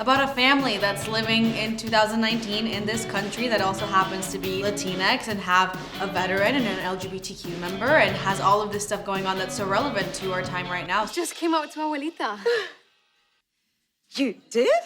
about a family that's living in 2019 in this country that also happens to be Latinx and have a veteran and an LGBTQ member and has all of this stuff going on that's so relevant to our time right now. Just came out to abuelita. You did?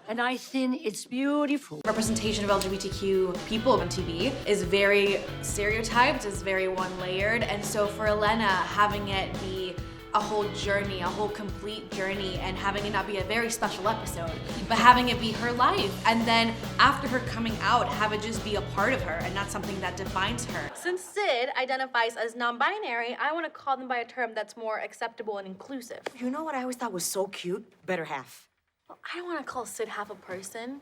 And I think it's beautiful. Representation of LGBTQ people on TV is very stereotyped, is very one-layered, and so for Elena, having it be a whole journey, a whole complete journey, and having it not be a very special episode, but having it be her life, and then after her coming out, have it just be a part of her and not something that defines her. Since Sid identifies as non-binary, I want to call them by a term that's more acceptable and inclusive. You know what I always thought was so cute? Better half. Well, I don't want to call Sid half a person.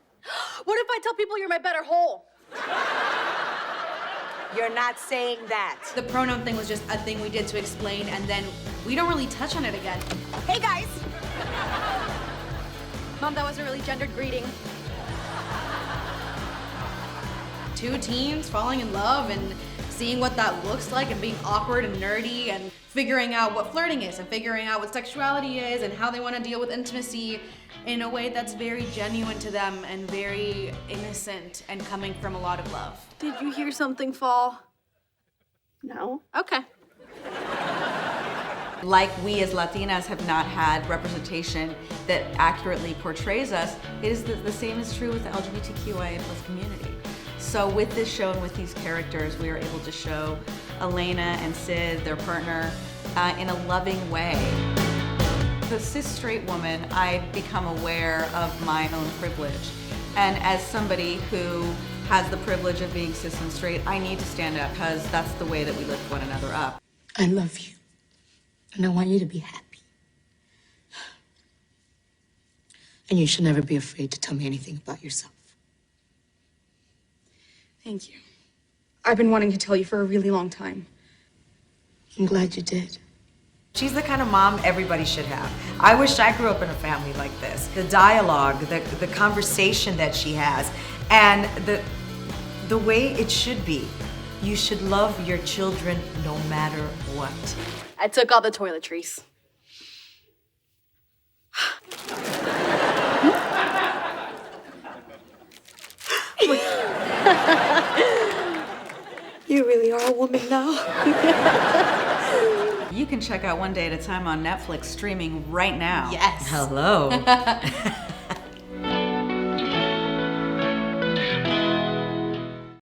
What if I tell people you're my better whole? You're not saying that. The pronoun thing was just a thing we did to explain, and then we don't really touch on it again. Hey, guys. Mom, that was a really gendered greeting. Two teens falling in love and seeing what that looks like and being awkward and nerdy and figuring out what flirting is and figuring out what sexuality is and how they want to deal with intimacy in a way that's very genuine to them and very innocent and coming from a lot of love. Did you hear something fall? No? Okay. Like we as Latinas have not had representation that accurately portrays us, it is the same is true with the LGBTQIA+ community. So with this show and with these characters, we are able to show Elena and Sid, their partner, in a loving way. As a cis straight woman, I've become aware of my own privilege. And as somebody who has the privilege of being cis and straight, I need to stand up because that's the way that we lift one another up. I love you, and I want you to be happy. And you should never be afraid to tell me anything about yourself. Thank you. I've been wanting to tell you for a really long time. I'm glad you did. She's the kind of mom everybody should have. I wish I grew up in a family like this. The dialogue, the conversation that she has, and the way it should be. You should love your children no matter what. I took all the toiletries. You really are a woman now. You can check out One Day at a Time on Netflix, streaming right now. Yes. Hello.